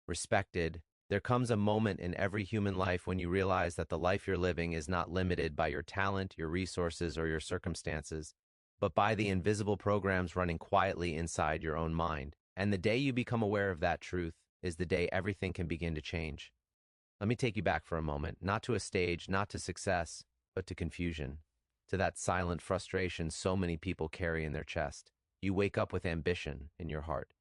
respected. There comes a moment in every human life when you realize that the life you're living is not limited by your talent, your resources, or your circumstances, but by the invisible programs running quietly inside your own mind. And the day you become aware of that truth is the day everything can begin to change. Let me take you back for a moment, not to a stage, not to success, but to confusion, to that silent frustration so many people carry in their chest. You wake up with ambition in your heart,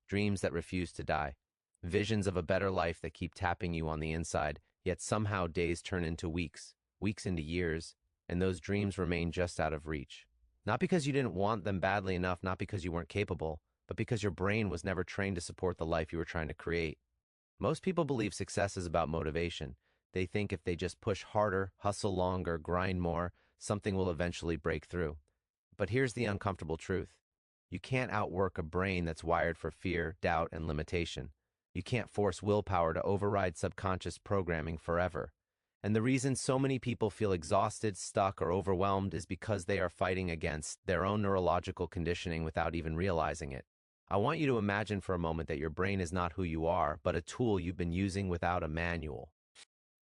dreams that refuse to die, visions of a better life that keep tapping you on the inside, yet somehow days turn into weeks, weeks into years, and those dreams remain just out of reach. Not because you didn't want them badly enough, not because you weren't capable, but because your brain was never trained to support the life you were trying to create. Most people believe success is about motivation. They think if they just push harder, hustle longer, grind more, something will eventually break through. But here's the uncomfortable truth. You can't outwork a brain that's wired for fear, doubt, and limitation. You can't force willpower to override subconscious programming forever. And the reason so many people feel exhausted, stuck, or overwhelmed is because they are fighting against their own neurological conditioning without even realizing it. I want you to imagine for a moment that your brain is not who you are, but a tool you've been using without a manual.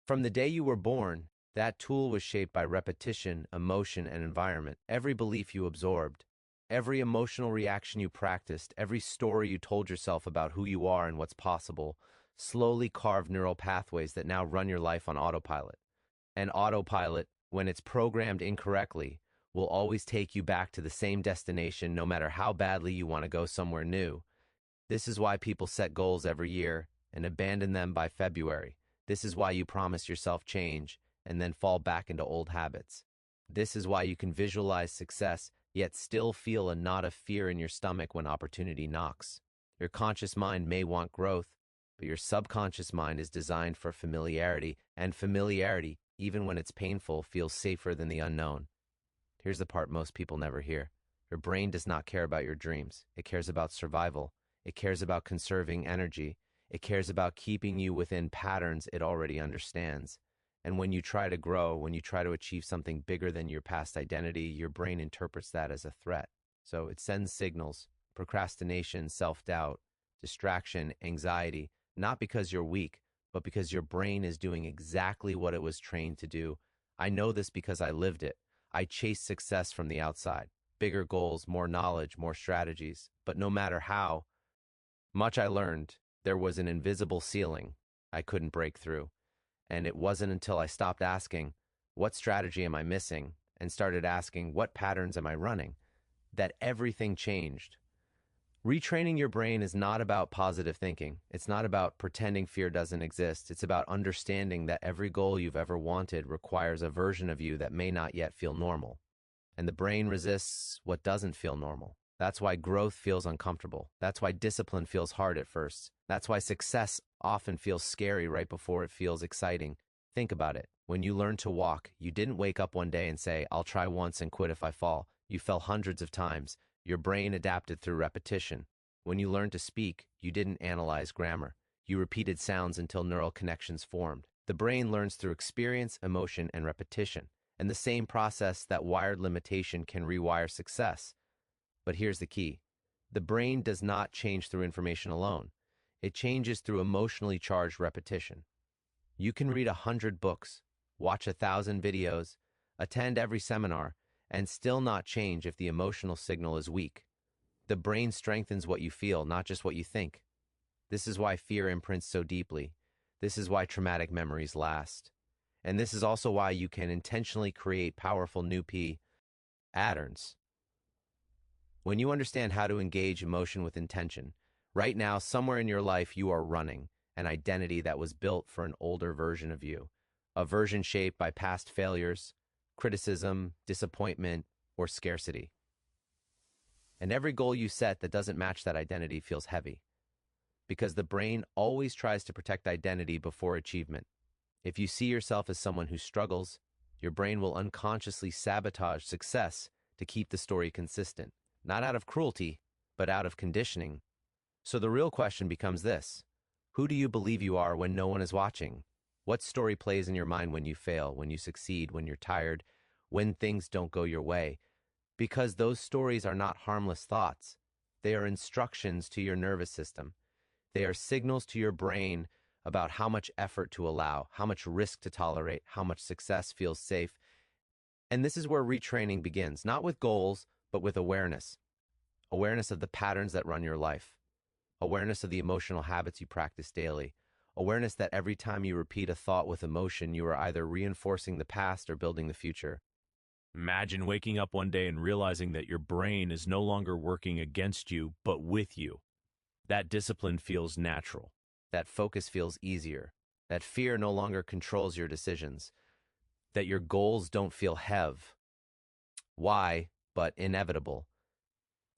From the day you were born, that tool was shaped by repetition, emotion, and environment. Every belief you absorbed, every emotional reaction you practiced, every story you told yourself about who you are and what's possible, slowly carved neural pathways that now run your life on autopilot. And autopilot, when it's programmed incorrectly, will always take you back to the same destination no matter how badly you want to go somewhere new. This is why people set goals every year and abandon them by February. This is why you promise yourself change and then fall back into old habits. This is why you can visualize success, yet still feel a knot of fear in your stomach when opportunity knocks. Your conscious mind may want growth, but your subconscious mind is designed for familiarity, and familiarity, even when it's painful, feels safer than the unknown. Here's the part most people never hear. Your brain does not care about your dreams. It cares about survival. It cares about conserving energy. It cares about keeping you within patterns it already understands. And when you try to grow, when you try to achieve something bigger than your past identity, your brain interprets that as a threat. So it sends signals, procrastination, self-doubt, distraction, anxiety, not because you're weak, but because your brain is doing exactly what it was trained to do. I know this because I lived it. I chased success from the outside, bigger goals, more knowledge, more strategies. But no matter how much I learned, there was an invisible ceiling I couldn't break through. And it wasn't until I stopped asking, what strategy am I missing, and started asking, what patterns am I running, that everything changed. Retraining your brain is not about positive thinking. It's not about pretending fear doesn't exist. It's about understanding that every goal you've ever wanted requires a version of you that may not yet feel normal. And the brain resists what doesn't feel normal. That's why growth feels uncomfortable. That's why discipline feels hard at first. That's why success often feels scary right before it feels exciting. Think about it. When you learned to walk, you didn't wake up one day and say, I'll try once and quit if I fall. You fell hundreds of times. Your brain adapted through repetition. When you learned to speak, you didn't analyze grammar. You repeated sounds until neural connections formed. The brain learns through experience, emotion, and repetition. And the same process that wired limitation can rewire success. But here's the key. The brain does not change through information alone. It changes through emotionally charged repetition. You can read 100 books, watch 1,000 videos, attend every seminar, and still not change if the emotional signal is weak. The brain strengthens what you feel, not just what you think. This is why fear imprints so deeply. This is why traumatic memories last. And this is also why you can intentionally create powerful new patterns. When you understand how to engage emotion with intention, right now, somewhere in your life, you are running an identity that was built for an older version of you, a version shaped by past failures, criticism, disappointment, or scarcity. And every goal you set that doesn't match that identity feels heavy, because the brain always tries to protect identity before achievement. If you see yourself as someone who struggles, your brain will unconsciously sabotage success to keep the story consistent, not out of cruelty, but out of conditioning. So the real question becomes this: who do you believe you are when no one is watching? What story plays in your mind when you fail, when you succeed, when you're tired, when things don't go your way? Because those stories are not harmless thoughts. They are instructions to your nervous system. They are signals to your brain about how much effort to allow, how much risk to tolerate, how much success feels safe. And this is where retraining begins, not with goals, but with awareness. Awareness of the patterns that run your life. Awareness of the emotional habits you practice daily. Awareness that every time you repeat a thought with emotion, you are either reinforcing the past or building the future. Imagine waking up one day and realizing that your brain is no longer working against you, but with you. That discipline feels natural. That focus feels easier. That fear no longer controls your decisions. That your goals don't feel heavy. Why? But inevitable.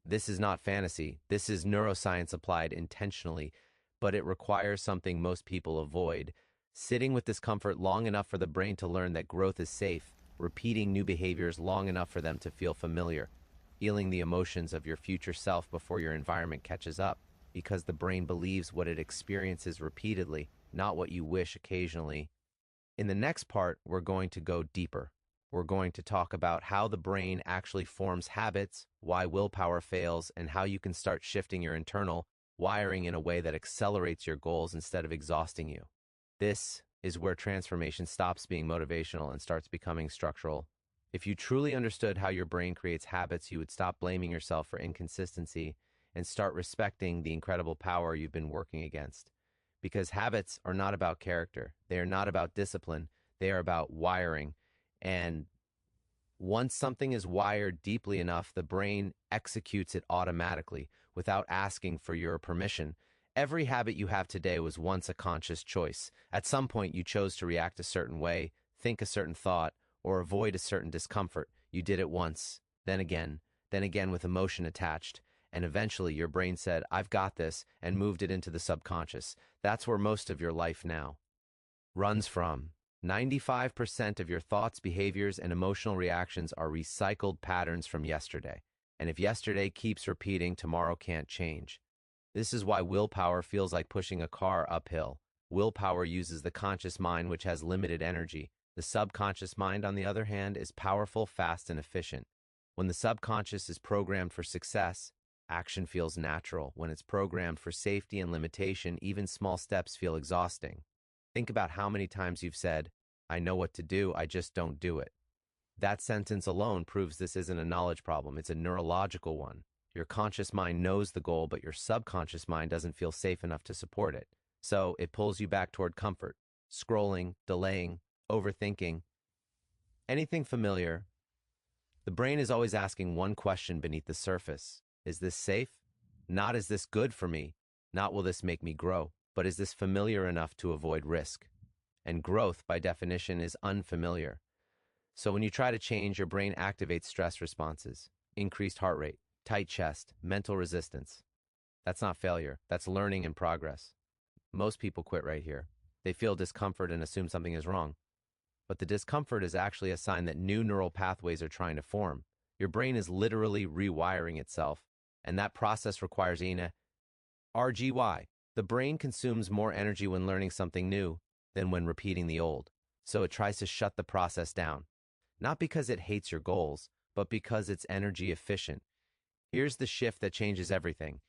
This is not fantasy. This is neuroscience applied intentionally, but it requires something most people avoid. Sitting with discomfort long enough for the brain to learn that growth is safe, repeating new behaviors long enough for them to feel familiar, feeling the emotions of your future self before your environment catches up, because the brain believes what it experiences repeatedly, not what you wish occasionally. In the next part, we're going to go deeper. We're going to talk about how the brain actually forms habits, why willpower fails, and how you can start shifting your internal wiring in a way that accelerates your goals instead of exhausting you. This is where transformation stops being motivational and starts becoming structural. If you truly understood how your brain creates habits, you would stop blaming yourself for inconsistency and start respecting the incredible power you've been working against. Because habits are not about character. They are not about discipline. They are about wiring. And once something is wired deeply enough, the brain executes it automatically without asking for your permission. Every habit you have today was once a conscious choice. At some point, you chose to react a certain way, think a certain thought, or avoid a certain discomfort. You did it once, then again with emotion attached. And eventually your brain said, I've got this, and moved it into the subconscious. That's where most of your life now runs from. 95% of your thoughts, behaviors, and emotional reactions are recycled patterns from yesterday. And if yesterday keeps repeating, tomorrow can't change. This is why willpower feels like pushing a car uphill. Willpower uses the conscious mind, which has limited energy. The subconscious mind, on the other hand, is powerful, fast, and efficient. When the subconscious is programmed for success, action feels natural. When it's programmed for safety and limitation, even small steps feel exhausting. Think about how many times you've said, I know what to do, I just don't do it. That sentence alone proves this isn't a knowledge problem, it's a neurological one. Your conscious mind knows the goal, but your subconscious mind doesn't feel safe enough to support it. So it pulls you back toward comfort, scrolling, delaying, overthinking. Anything familiar? The brain is always asking one question beneath the surface. Is this safe? Not is this good for me? Not will this make me grow? But is this familiar enough to avoid risk? And growth, by definition, is unfamiliar. So when you try to change, your brain activates stress responses, increased heart rate, tight chest, mental resistance. That's not failure. That's learning in progress. Most people quit right here. They feel discomfort and assume something is wrong. But the discomfort is actually a sign that new neural pathways are trying to form. Your brain is literally rewiring itself, and that process requires RGY. The brain consumes more energy when learning something new than when repeating the old. So it tries to shut the process down. Not because it hates your goals, but because it's energy efficient. Here's the shift that changes everything.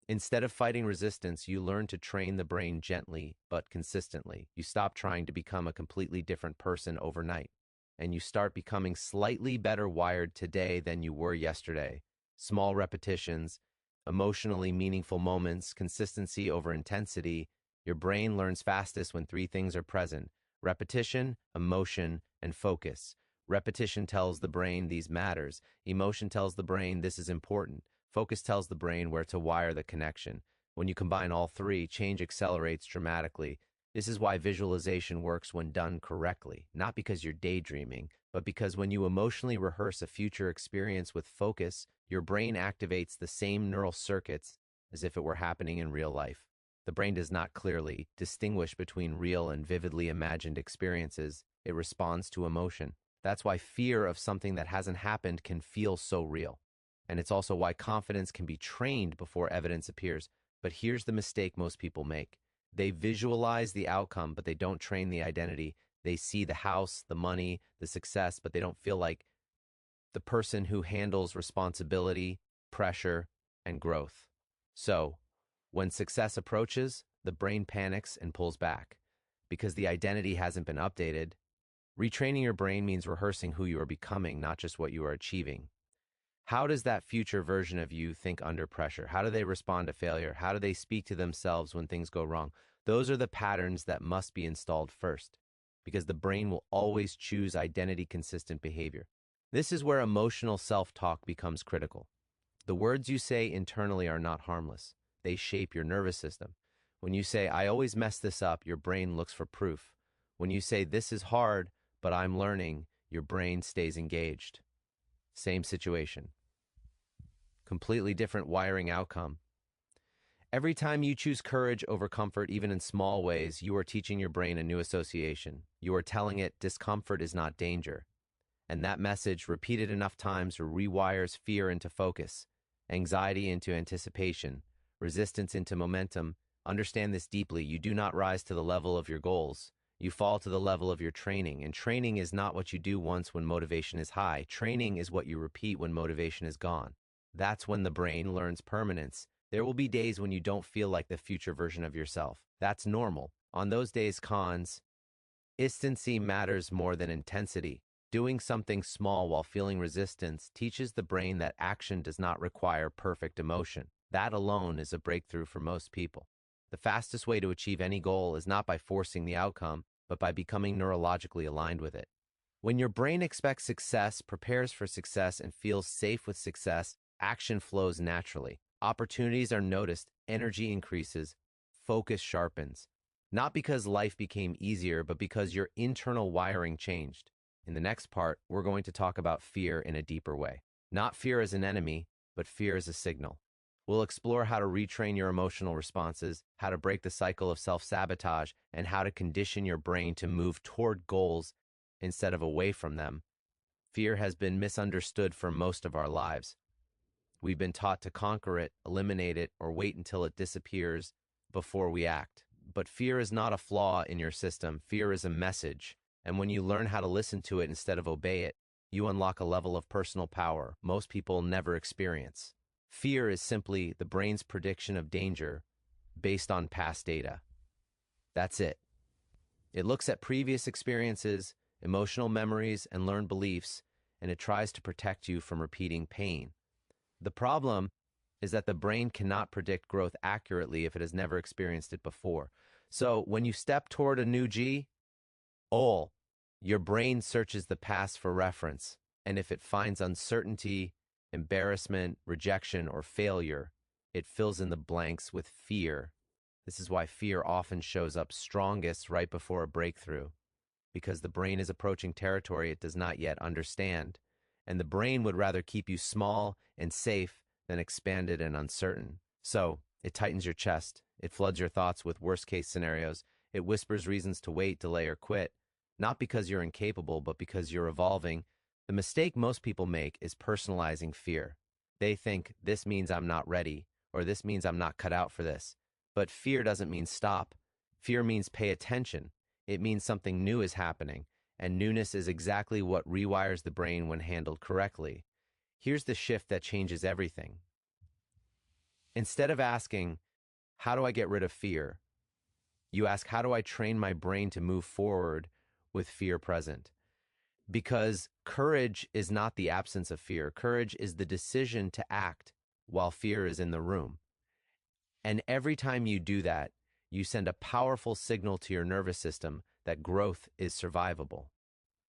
Instead of fighting resistance, you learn to train the brain gently but consistently. You stop trying to become a completely different person overnight, and you start becoming slightly better wired today than you were yesterday. Small repetitions, emotionally meaningful moments, consistency over intensity. Your brain learns fastest when three things are present: repetition, emotion, and focus. Repetition tells the brain these matters. Emotion tells the brain this is important. Focus tells the brain where to wire the connection. When you combine all three, change accelerates dramatically. This is why visualization works when done correctly, not because you're daydreaming, but because when you emotionally rehearse a future experience with focus, your brain activates the same neural circuits as if it were happening in real life. The brain does not clearly distinguish between real and vividly imagined experiences. It responds to emotion. That's why fear of something that hasn't happened can feel so real. And it's also why confidence can be trained before evidence appears. But here's the mistake most people make. They visualize the outcome, but they don't train the identity. They see the house, the money, the success, but they don't feel like the person who handles responsibility, pressure, and growth. So, When success approaches, the brain panics and pulls back because the identity hasn't been updated. Retraining your brain means rehearsing who you are becoming, not just what you are achieving. How does that future version of you think under pressure? How do they respond to failure? How do they speak to themselves when things go wrong? Those are the patterns that must be installed first, because the brain will always choose identity-consistent behavior. This is where emotional self-talk becomes critical. The words you say internally are not harmless. They shape your nervous system. When you say, "I always mess this up," your brain looks for proof. When you say, "This is hard, but I'm learning," your brain stays engaged. Same situation. Completely different wiring outcome. Every time you choose courage over comfort, even in small ways, you are teaching your brain a new association. You are telling it discomfort is not danger. And that message, repeated enough times, rewires fear into focus, anxiety into anticipation, resistance into momentum. Understand this deeply. You do not rise to the level of your goals. You fall to the level of your training. And training is not what you do once when motivation is high. Training is what you repeat when motivation is gone. That's when the brain learns permanence. There will be days when you don't feel like the future version of yourself. That's normal. On those days, consistency matters more than intensity. Doing something small while feeling resistance teaches the brain that action does not require perfect emotion. That alone is a breakthrough for most people. The fastest way to achieve any goal is not by forcing the outcome, but by becoming neurologically aligned with it. When your brain expects success, prepares for success, and feels safe with success, action flows naturally. Opportunities are noticed, energy increases, focus sharpens. Not because life became easier, but because your internal wiring changed. In the next part, we're going to talk about fear in a deeper way. Not fear as an enemy, but fear as a signal. We'll explore how to retrain your emotional responses, how to break the cycle of self-sabotage, and how to condition your brain to move toward goals instead of away from them. Fear has been misunderstood for most of our lives. We've been taught to conquer it, eliminate it, or wait until it disappears before we act. But fear is not a flaw in your system. Fear is a message. And when you learn how to listen to it instead of obey it, you unlock a level of personal power most people never experience. Fear is simply the brain's prediction of danger based on past data. That's it. It looks at previous experiences, emotional memories, and learned beliefs, and it tries to protect you from repeating pain. The problem is that the brain cannot predict growth accurately if it has never experienced it before. So when you step toward a new goal, your brain searches the past for reference, and if it finds uncertainty, embarrassment, rejection, or failure, it fills in the blanks with fear. This is why fear often shows up strongest right before a breakthrough, because the brain is approaching territory it does not yet understand, and the brain would rather keep you small and safe than expanded and uncertain. So it tightens your chest, it floods your thoughts with worst-case scenarios, it whispers reasons to wait, delay, or quit, not because you're incapable, but because you're evolving. The mistake most people make is personalizing fear. They think, this means I'm not ready, or this means I'm not cut out for this. But fear doesn't mean stop. Fear means pay attention. It means something new is happening, and newness is exactly what rewires the brain when handled correctly. Here's the shift that changes everything. Instead of asking, how do I get rid of fear? You ask, how do I train my brain to move forward with fear present? Because courage is not the absence of fear. Courage is the decision to act while fear is in the room. And every time you do that, you send a powerful signal to your nervous system that growth is survivable.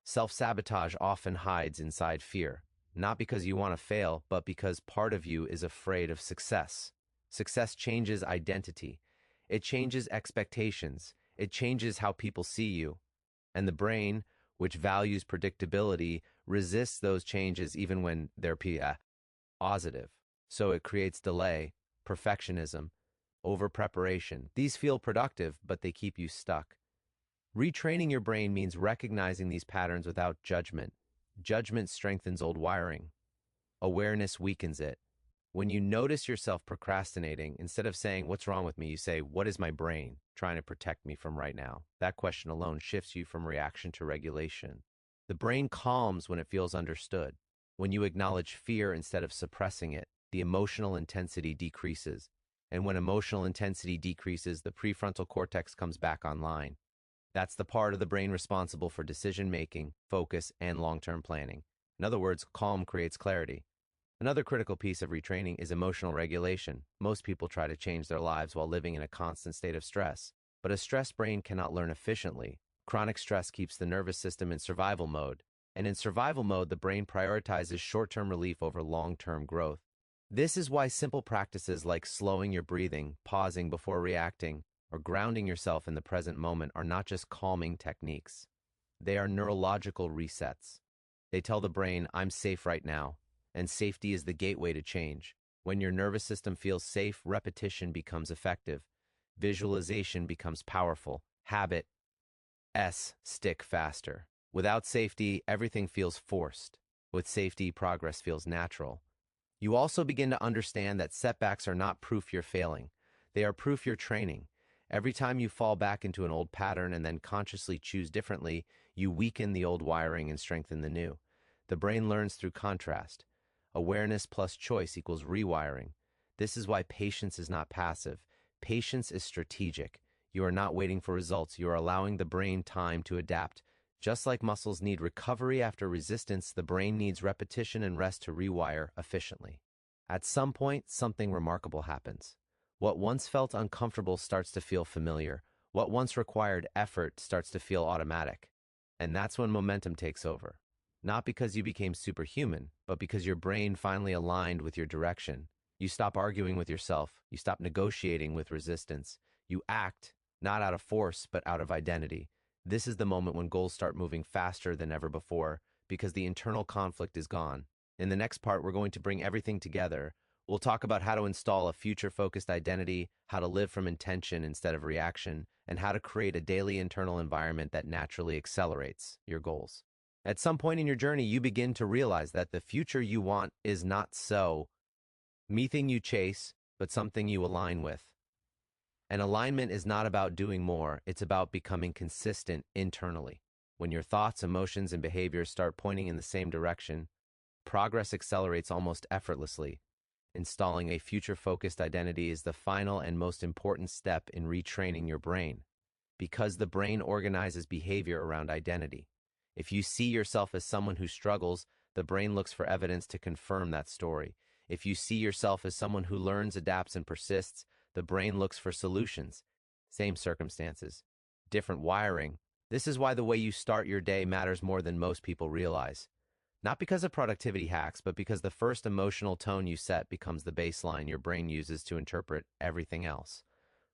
Self-sabotage often hides inside fear, not because you want to fail, but because part of you is afraid of success. Success changes identity. It changes expectations. It changes how people see you. And the brain, which values predictability, resists those changes even when they're positive. So it creates delay, perfectionism, over-preparation. These feel productive, but they keep you stuck. Retraining your brain means recognizing these patterns without judgment. Judgment strengthens old wiring. Awareness weakens it. When you notice yourself procrastinating, instead of saying, what's wrong with me, you say, what is my brain trying to protect me from right now? That question alone shifts you from reaction to regulation. The brain calms when it feels understood. When you acknowledge fear instead of suppressing it, the emotional intensity decreases. And when emotional intensity decreases, the prefrontal cortex comes back online. That's the part of the brain responsible for decision-making, focus, and long-term planning. In other words, calm creates clarity. Another critical piece of retraining is emotional regulation. Most people try to change their lives while living in a constant state of stress. But a stressed brain cannot learn efficiently. Chronic stress keeps the nervous system in survival mode. And in survival mode, the brain prioritizes short-term relief over long-term growth. This is why simple practices like slowing your breathing, pausing before reacting, or grounding yourself in the present moment are not just calming techniques. They are neurological resets. They tell the brain, I'm safe right now, and safety is the gateway to change. When your nervous system feels safe, repetition becomes effective. Visualization becomes powerful. Habits stick faster. Without safety, everything feels forced. With safety, progress feels natural. You also begin to understand that setbacks are not proof you're failing. They are proof you're training. Every time you fall back into an old pattern and then consciously choose differently, you weaken the old wiring and strengthen the new. The brain learns through contrast. Awareness plus choice equals rewiring. This is why patience is not passive. Patience is strategic. You are not waiting for results. You are allowing the brain time to adapt. Just like muscles need recovery after resistance, the brain needs repetition and rest to rewire efficiently. At some point, something remarkable happens. What once felt uncomfortable starts to feel familiar. What once required effort starts to feel automatic. And that's when momentum takes over. Not because you became superhuman, but because your brain finally aligned with your direction. You stop arguing with yourself. You stop negotiating with resistance. You act, not out of force, but out of identity. This is the moment when goals start moving faster than ever before, because the internal conflict is gone. In the next part, we're going to bring everything together. We'll talk about how to install a future-focused identity, how to live from intention instead of reaction, and how to create a daily internal environment that naturally accelerates your goals. At some point in your journey, you begin to realize that the future you want is not anything you chase, but something you align with. And alignment is not about doing more, it's about becoming consistent internally. When your thoughts, emotions, and behaviors start pointing in the same direction, progress accelerates almost effortlessly. Installing a future-focused identity is the final and most important step in retraining your brain, because the brain organizes behavior around identity. If you see yourself as someone who struggles, the brain looks for evidence to confirm that story. If you see yourself as someone who learns, adapts, and persists, the brain looks for solutions. Same circumstances, different wiring. This is why the way you start your day matters more than most people realize. Not because of productivity hacks, but because the first emotional tone you set becomes the baseline your brain uses to interpret everything else.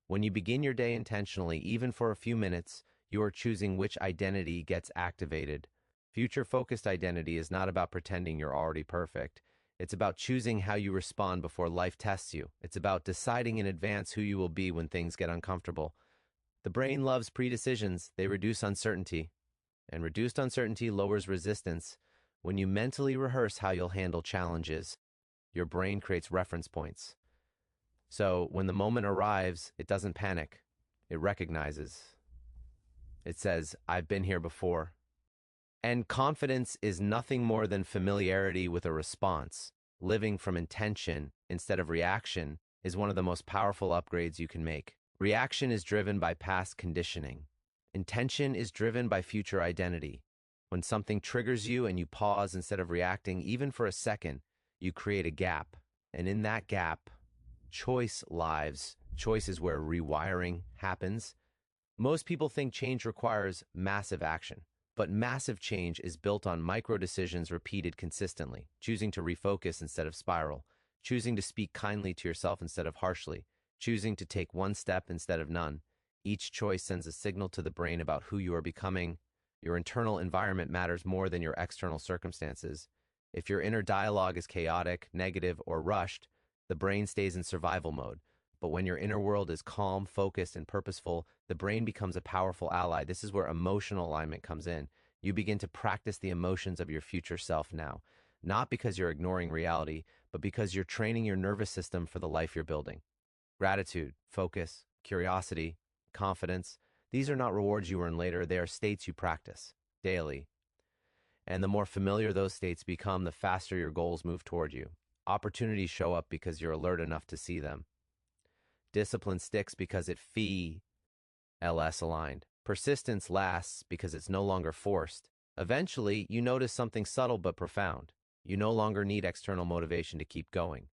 When you begin your day intentionally, even for a few minutes, you are choosing which identity gets activated. Future-focused identity is not about pretending you're already perfect. It's about choosing how you respond before life tests you. It's about deciding in advance who you will be when things get uncomfortable. The brain loves predecisions. They reduce uncertainty. And reduced uncertainty lowers resistance. When you mentally rehearse how you'll handle challenges, your brain creates reference points. So when the moment arrives, it doesn't panic. It recognizes. It says, I've been here before. And confidence is nothing more than familiarity with a response. Living from intention instead of reaction is one of the most powerful upgrades you can make. Reaction is driven by past conditioning. Intention is driven by future identity. When something triggers you and you pause instead of reacting, even for a second, you create a gap. And in that gap, choice lives. Choice is where rewiring happens. Most people think change requires massive action. But massive change is built on micro decisions repeated consistently, choosing to refocus instead of spiral, choosing to speak kindly to yourself instead of harshly, choosing to take one step instead of none. Each choice sends a signal to the brain about who you are becoming. Your internal environment matters more than your external circumstances. If your inner dialogue is chaotic, negative, or rushed, the brain stays in survival mode. But when your inner world is calm, focused, and purposeful, the brain becomes a powerful ally. This is where emotional alignment comes in. You begin to practice the emotions of your future self now, not because you're ignoring reality, but because you're training your nervous system for the life you're building. Gratitude, focus, curiosity, confidence, these are not rewards you earn later. They are states you practice daily. And the more familiar those states become, the faster your goals move toward you. Opportunities show up because you're alert enough to see them. Discipline sticks because it LS aligned. Persistence lasts because it's no longer forced. Eventually, you notice something subtle but profound. You no longer need external motivation to keep going.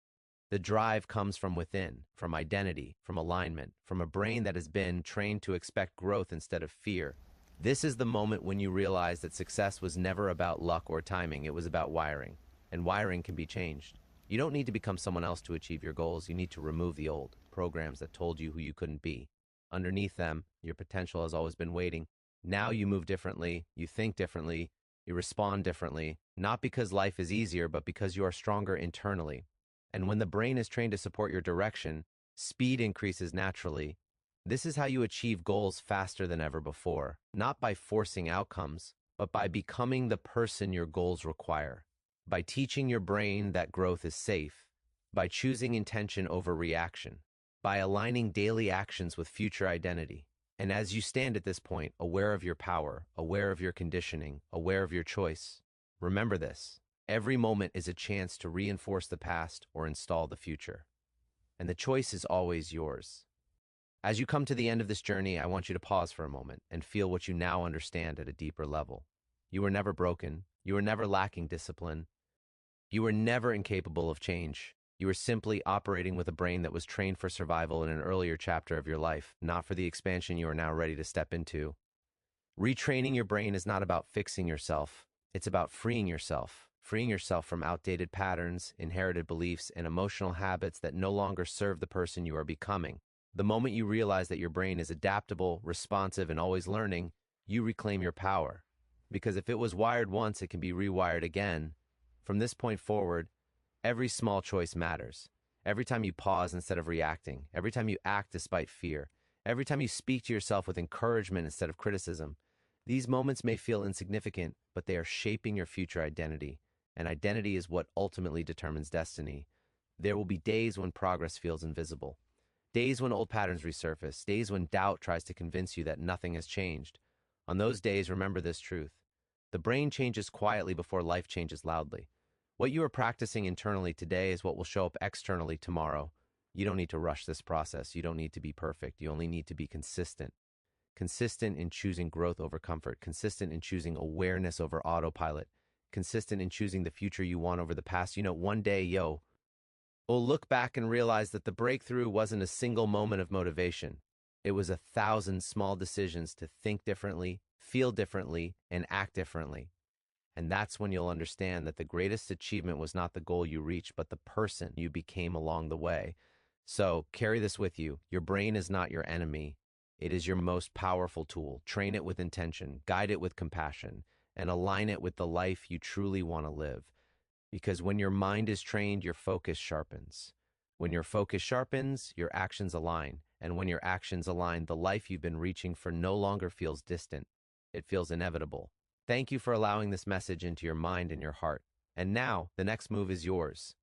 The drive comes from within, from identity, from alignment, from a brain that has been trained to expect growth instead of fear. This is the moment when you realize that success was never about luck or timing, it was about wiring. And wiring can be changed. You don't need to become someone else to achieve your goals. You need to remove the old programs that told you who you couldn't be. Underneath them, your potential has always been waiting. Now you move differently, you think differently, you respond differently, not because life is easier, but because you are stronger internally. And when the brain is trained to support your direction, speed increases naturally. This is how you achieve goals faster than ever before, not by forcing outcomes, but by becoming the person your goals require, by teaching your brain that growth is safe, by choosing intention over reaction, by aligning daily actions with future identity. And as you stand at this point, aware of your power, aware of your conditioning, aware of your choice, remember this: every moment is a chance to reinforce the past or install the future. And the choice is always yours. As you come to the end of this journey, I want you to pause for a moment and feel what you now understand at a deeper level. You were never broken. You were never lacking discipline. You were never incapable of change. You were simply operating with a brain that was trained for survival in an earlier chapter of your life, not for the expansion you are now ready to step into. Retraining your brain is not about fixing yourself. It's about freeing yourself from outdated patterns, inherited beliefs, and emotional habits that no longer serve the person you are becoming. The moment you realize that your brain is adaptable, responsive, and always learning, you reclaim your power. Because if it was wired once, it can be rewired again. From this point forward, every small choice matters. Every time you pause instead of reacting, every time you act despite fear, every time you speak to yourself with encouragement instead of criticism. These moments may feel insignificant, but they are shaping your future identity. And identity is what ultimately determines destiny. There will be days when progress feels invisible. Days when old patterns resurface. Days when doubt tries to convince you that nothing has changed. On those days, remember this truth: the brain changes quietly before life changes loudly. What you are practicing internally today is what will show up externally tomorrow. You don't need to rush this process. You don't need to be perfect. You only need to be consistent. Consistent in choosing growth over comfort. Consistent in choosing awareness over autopilot. Consistent in choosing the future you want over the past. One day, we'll look back and realize that the breakthrough wasn't a single moment of motivation. It was 1,000 small decisions to think differently, feel differently, and act differently. And that's when you'll understand that the greatest achievement was not the goal you reached, but the person you became along the way. So carry this with you. Your brain is not your enemy. It is your most powerful tool. Train it with intention, guide it with compassion, and align it with the life you truly want to live. Because when your mind is trained, your focus sharpens. When your focus sharpens, your actions align. And when your actions align, the life you've been reaching for no longer feels distant. It feels inevitable. Thank you for allowing this message into your mind and your heart. And now, the next move is yours.